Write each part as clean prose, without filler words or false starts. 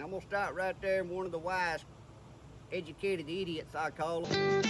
And I'm gonna start right there in one of the wise, educated idiots, I call them.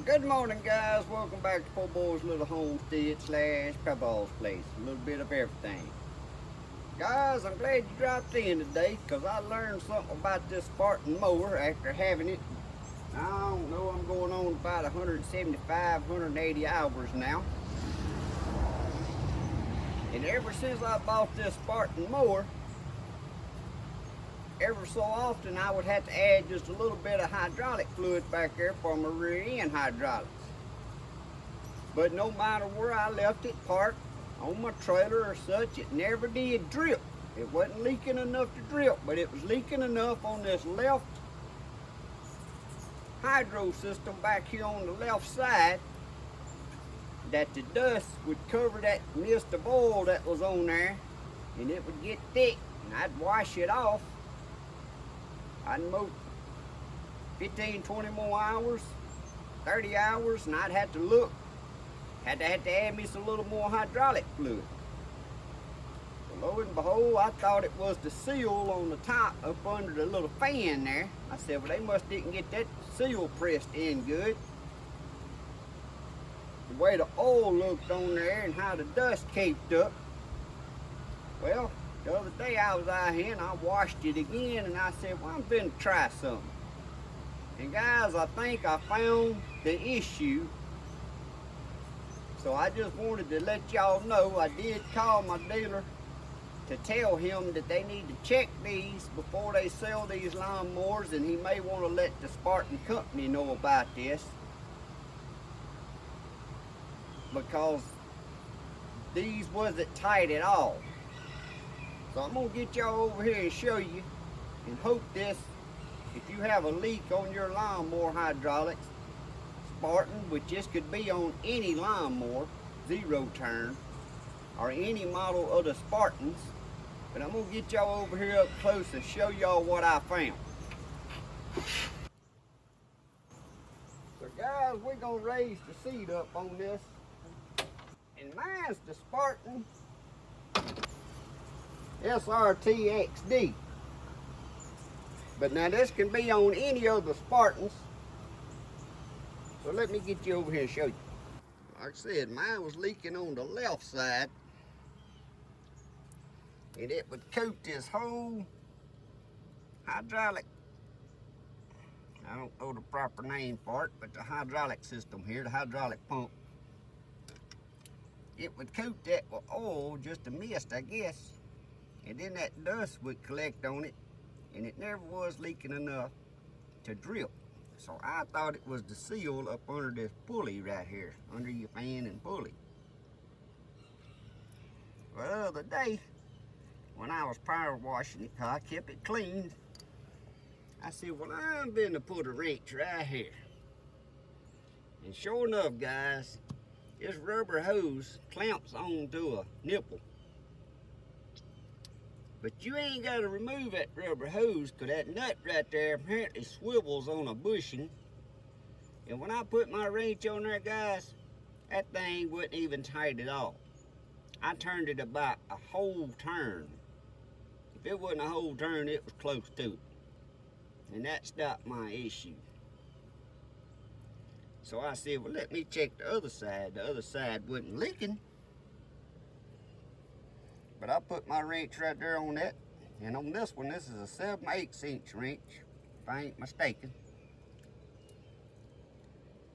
Good morning, guys. Welcome back to Poorboys little homestead slash Papaw's place. A little bit of everything. Guys, I'm glad you dropped in today because I learned something about this Spartan mower after having it. I don't know, I'm going on about 175, 180 hours now. And ever since I bought this Spartan mower, ever so often I would have to add just a little bit of hydraulic fluid back there for my rear end hydraulics. But no matter where I left it parked, on my trailer or such, it never did drip. It wasn't leaking enough to drip, but it was leaking enough on this left hydro system back here on the left side that the dust would cover that mist of oil that was on there, and it would get thick, and I'd wash it off. I'd mow 15, 20 more hours, 30 hours, and I'd have to look. Had to add me some little more hydraulic fluid. Well, lo and behold, I thought it was the seal on the top up under the little fan there. I said, well, they must didn't get that seal pressed in good. The way the oil looked on there and how the dust caked up. Well, the other day I was out here and I washed it again, and I said, well, I'm finna try something. And guys, I think I found the issue. So I just wanted to let y'all know I did call my dealer to tell him that they need to check these before they sell these lawnmowers, and he may want to let the Spartan company know about this, because these wasn't tight at all. So I'm gonna get y'all over here and show you, and hope this, if you have a leak on your lawnmower hydraulics, Spartan, which this could be on any lawnmower, zero turn, or any model of the Spartans, but I'm gonna get y'all over here up close and show y'all what I found. So guys, we're gonna raise the seat up on this, and mine's the Spartan SRT-XD. But now this can be on any of the Spartans. So let me get you over here and show you. Like I said, mine was leaking on the left side, and it would coat this whole hydraulic, I don't know the proper name for it, but the hydraulic system here, the hydraulic pump, it would coat that with oil, just a mist, I guess, and then that dust would collect on it, and it never was leaking enough to drip. So I thought it was the seal up under this pulley right here, under your fan and pulley. Well, the other day, when I was power washing it, 'cause I kept it clean, I said, well, I'm gonna put a wrench right here. And sure enough, guys, this rubber hose clamps onto a nipple. But you ain't got to remove that rubber hose, because that nut right there apparently swivels on a bushing. And when I put my wrench on there, guys, that thing wasn't even tight at all. I turned it about a whole turn. If it wasn't a whole turn, it was close to it. And that stopped my issue. So I said, well, let me check the other side. The other side wasn't leaking. But I put my wrench right there on that. And on this one, this is a 7/8 inch wrench, if I ain't mistaken.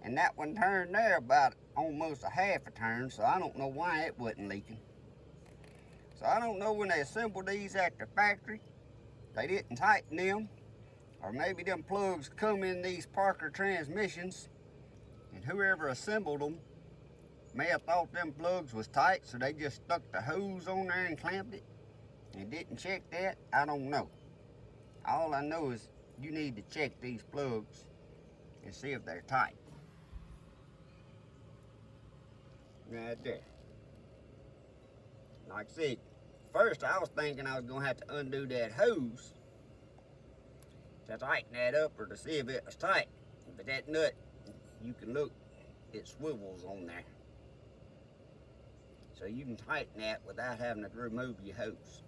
And that one turned there about almost a half a turn, so I don't know why it wasn't leaking. So I don't know when they assembled these at the factory, they didn't tighten them, or maybe them plugs come in these Parker transmissions, and whoever assembled them may have thought them plugs was tight, so they just stuck the hose on there and clamped it and didn't check that. I don't know. All I know is you need to check these plugs and see if they're tight. Right there. Like I said, first I was thinking I was gonna have to undo that hose to tighten that up or to see if it was tight. But that nut, you can look, it swivels on there. So you can tighten that without having to remove your hose.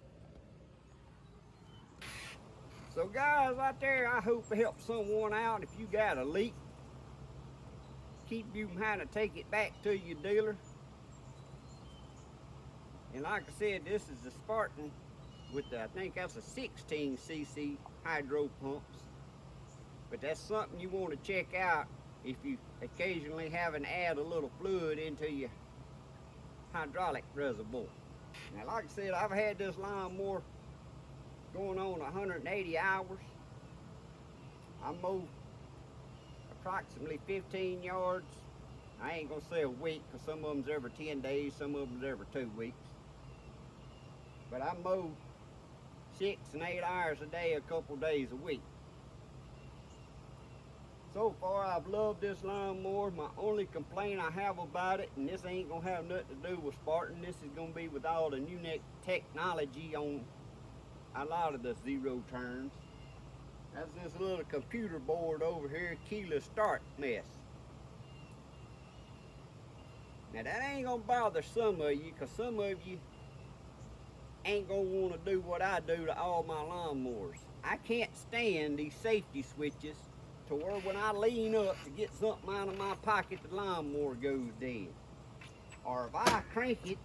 So guys out there, I hope it helps someone out. If you got a leak, keep you from having to take it back to your dealer. And like I said, this is the Spartan with the, I think that's a 16cc hydro pumps. But that's something you want to check out if you occasionally having to add a little fluid into your hydraulic reservoir. Now like I said, I've had this lawnmower going on 180 hours. I mowed approximately 15 yards. I ain't gonna say a week, because some of them's every 10 days, some of them's every 2 weeks. But I mow 6 and 8 hours a day, a couple days a week. So far, I've loved this lawnmower. My only complaint I have about it, and this ain't gonna have nothing to do with Spartan, this is gonna be with all the new technology on a lot of the zero turns. That's this little computer board over here, keyless start mess. Now that ain't gonna bother some of you, because some of you ain't gonna want to do what I do to all my lawnmowers. I can't stand these safety switches to where when I lean up to get something out of my pocket, the lawnmower goes dead. Or if I crank it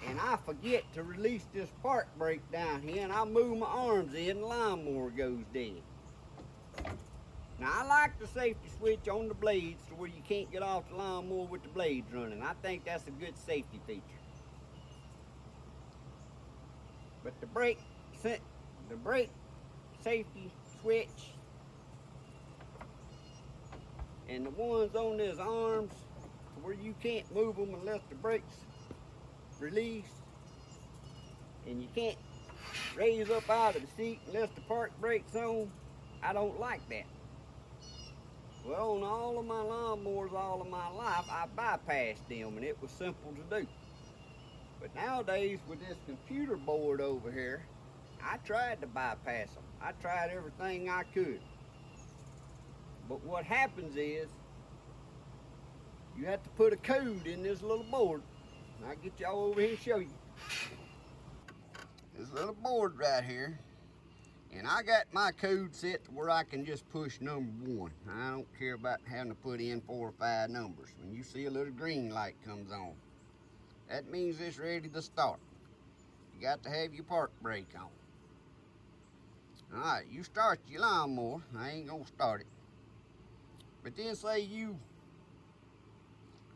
and I forget to release this park brake down here and I move my arms in, the lawnmower goes dead. Now I like the safety switch on the blades to where you can't get off the lawnmower with the blades running. I think that's a good safety feature. But the brake safety switch and the ones on his arms to where you can't move them unless the brake's released, and you can't raise up out of the seat unless the park brake's on, I don't like that. Well, on all of my lawnmowers all of my life, I bypassed them and it was simple to do. But nowadays with this computer board over here, I tried to bypass them. I tried everything I could. But what happens is, you have to put a code in this little board. And I'll get y'all over here and show you. This little board right here. And I got my code set to where I can just push number 1. I don't care about having to put in 4 or 5 numbers. When you see a little green light comes on, that means it's ready to start. You got to have your park brake on. Alright, you start your lawnmower. I ain't gonna start it. But then say you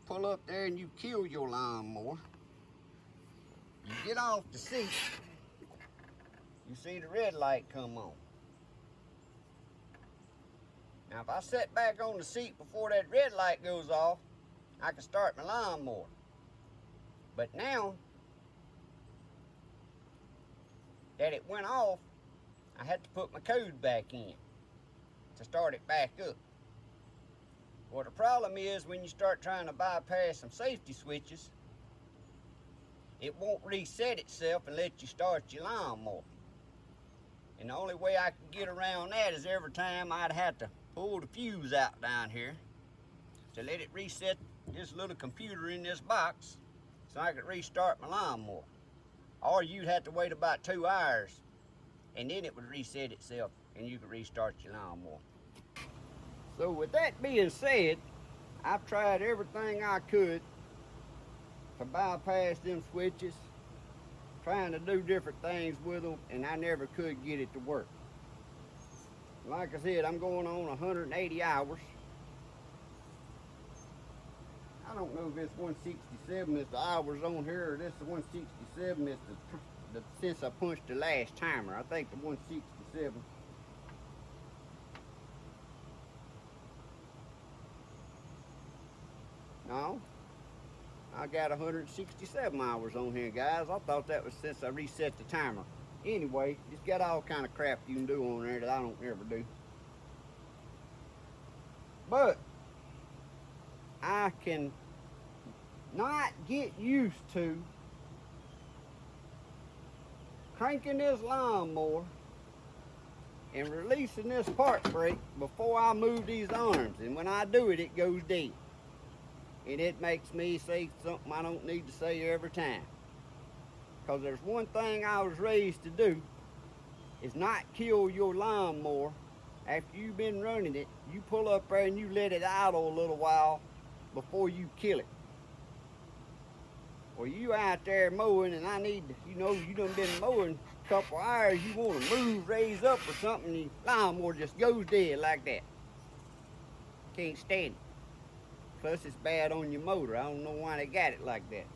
pull up there and you kill your lawnmower. You get off the seat. You see the red light come on. Now if I sit back on the seat before that red light goes off, I can start my lawnmower. But now that it went off, I had to put my code back in to start it back up. Well, the problem is when you start trying to bypass some safety switches, it won't reset itself and let you start your lawnmower. And the only way I can get around that is every time I'd have to pull the fuse out down here to let it reset this little computer in this box so I could restart my lawnmower. Or you'd have to wait about 2 hours and then it would reset itself and you could restart your lawnmower. So with that being said, I've tried everything I could to bypass them switches, trying to do different things with them, and I never could get it to work. Like I said, I'm going on 180 hours. I don't know if it's 167 is the hours on here, or this is 167 is the since I punched the last timer. I think the 167. No, I got 167 hours on here, guys. I thought that was since I reset the timer. Anyway, it's got all kind of crap you can do on there that I don't ever do. But I can not get used to cranking this lawnmower and releasing this park brake before I move these arms. And when I do it, it goes dead. And it makes me say something I don't need to say every time. Because there's one thing I was raised to do, is not kill your lawnmower after you've been running it. You pull up there and you let it idle a little while before you kill it. Or you out there mowing and I need to, you know, you done been mowing a couple hours, you want to move, raise up or something, and the lawnmower just goes dead like that. Can't stand it. Plus it's bad on your motor. I don't know why they got it like that.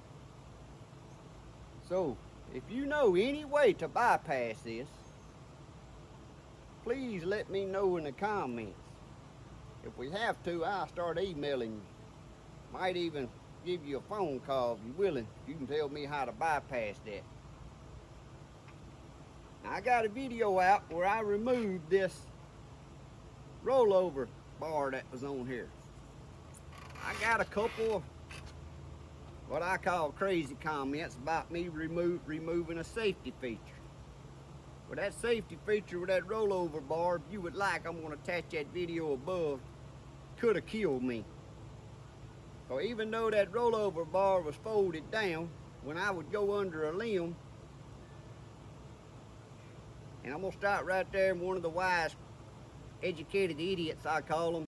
So, if you know any way to bypass this, please let me know in the comments. If we have to, I'll start emailing you. Might even give you a phone call if you're willing. You can tell me how to bypass that. Now, I got a video out where I removed this rollover bar that was on here. I got a couple of what I call crazy comments about me removing a safety feature. Well, that safety feature with that rollover bar, if you would like, I'm going to attach that video above, could have killed me. So even though that rollover bar was folded down, when I would go under a limb, and I'm going to start right there in one of the wise, educated idiots, I call them,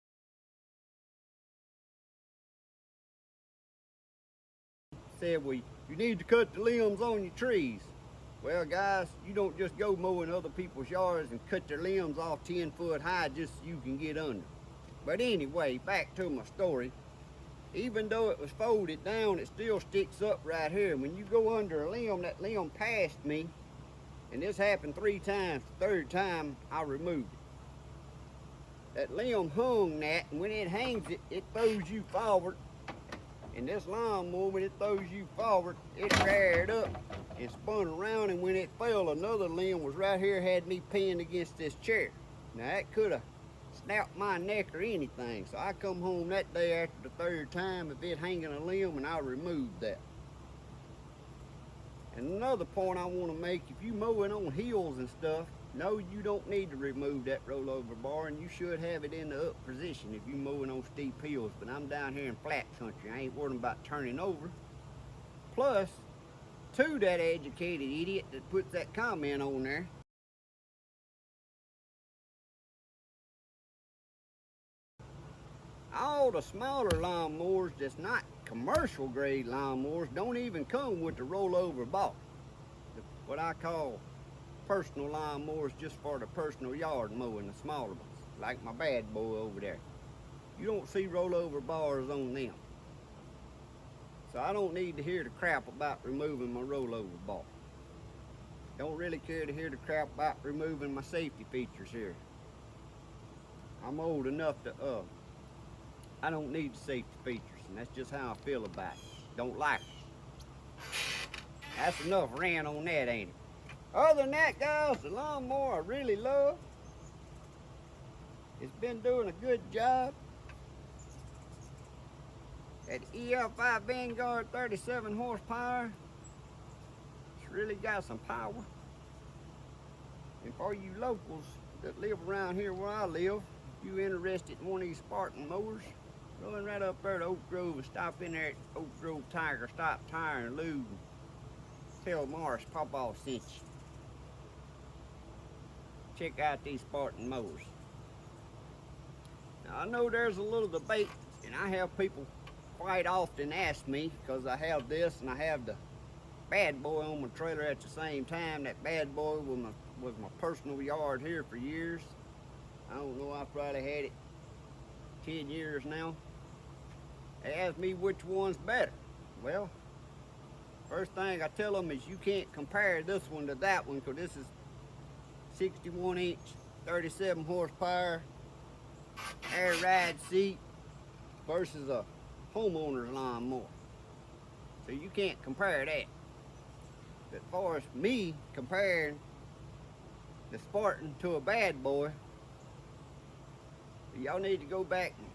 said, well, you need to cut the limbs on your trees. Well, guys, you don't just go mowing other people's yards and cut their limbs off 10 foot high just so you can get under. But anyway, back to my story. Even though it was folded down, it still sticks up right here. When you go under a limb, that limb passed me, and this happened 3 times. The 3rd time, I removed it. That limb hung that, and when it hangs it, it throws you forward. And this lawnmower, when it throws you forward, it reared up and spun around, and when it fell, another limb was right here, had me pinned against this chair. Now that could have snapped my neck or anything. So I come home that day after the 3rd time of it hanging a limb, and I removed that. And another point I want to make, if you mowing on hills and stuff, no, you don't need to remove that rollover bar, and you should have it in the up position if you mowing on steep hills. But I'm down here in flat country. I ain't worrying about turning over. Plus, to that educated idiot that puts that comment on there, all the smaller lawnmowers that's not commercial grade lawnmowers don't even come with the rollover bar. What I call personal lawnmowers, just for the personal yard mowing, the smaller ones, like my bad boy over there. You don't see rollover bars on them. So I don't need to hear the crap about removing my rollover bar. Don't really care to hear the crap about removing my safety features here. I'm old enough to, I don't need the safety features, and that's just how I feel about it. Don't like it. That's enough rant on that, ain't it? Other than that, guys, the lawnmower I really love. It's been doing a good job. That EL5 Vanguard 37 horsepower. It's really got some power. And for you locals that live around here where I live, if you're interested in one of these Spartan mowers, run right up there to Oak Grove and stop in there at Oak Grove Tiger Stop Tire and Lube. Tell Morris Papaw sent you. Check out these Spartan mowers. Now, I know there's a little debate, and I have people quite often ask me, because I have this and I have the bad boy on my trailer at the same time. That bad boy was my personal yard here for years. I don't know, I've probably had it 10 years now. They ask me which one's better. Well, first thing I tell them is you can't compare this one to that one, because this is 61 inch, 37 horsepower, air ride seat versus a homeowner's lawnmower. So you can't compare that. But as far as me comparing the Spartan to a bad boy, y'all need to go back and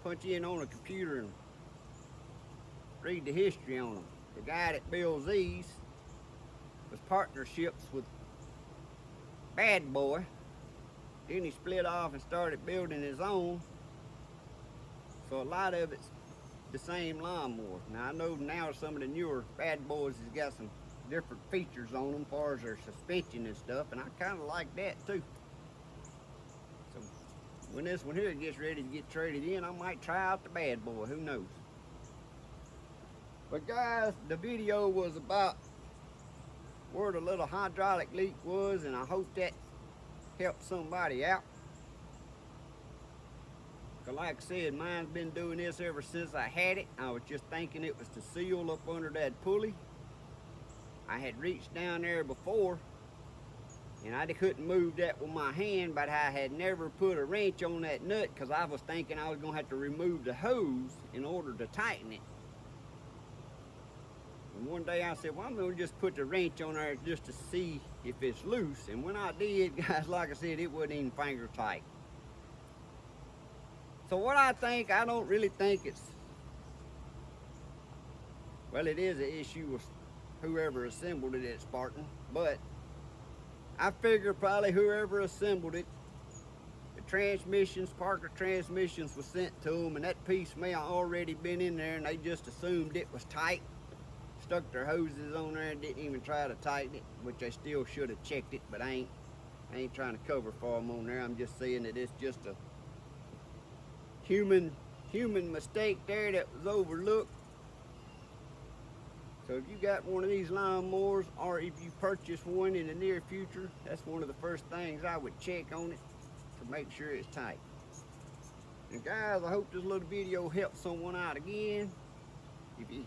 punch in on a computer and read the history on them. The guy that builds these was partnerships with Bad Boy. Then he split off and started building his own. So a lot of it's the same lawnmower. Now I know now some of the newer Bad Boys has got some different features on them as far as their suspension and stuff, and I kind of like that too. So when this one here gets ready to get traded in, I might try out the Bad Boy, who knows. But guys, the video was about where the little hydraulic leak was, and I hope that helped somebody out. Cause like I said, mine's been doing this ever since I had it. I was just thinking it was the seal up under that pulley. I had reached down there before and I couldn't move that with my hand, but I had never put a wrench on that nut because I was thinking I was gonna have to remove the hose in order to tighten it. And one day I said, well, I'm gonna just put the wrench on there just to see if it's loose. And when I did, guys, like I said, it wasn't even finger tight. So what I don't really think it's, well, it is an issue with whoever assembled it at Spartan, but I figure probably whoever assembled it, the transmissions, Parker transmissions was sent to them, and that piece may have already been in there and they just assumed it was tight, stuck their hoses on there and didn't even try to tighten it, which they still should have checked it, but I ain't trying to cover for them on there. I'm just saying that it's just a human mistake there that was overlooked. So if you got one of these lawnmowers, or if you purchase one in the near future, that's one of the first things I would check on it to make sure it's tight. And guys, I hope this little video helped someone out again. If you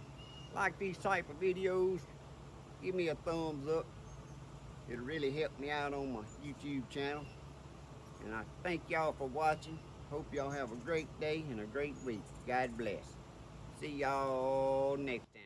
like these type of videos, give me a thumbs up. It'll really help me out on my YouTube channel. And I thank y'all for watching. Hope y'all have a great day and a great week. God bless. See y'all next time.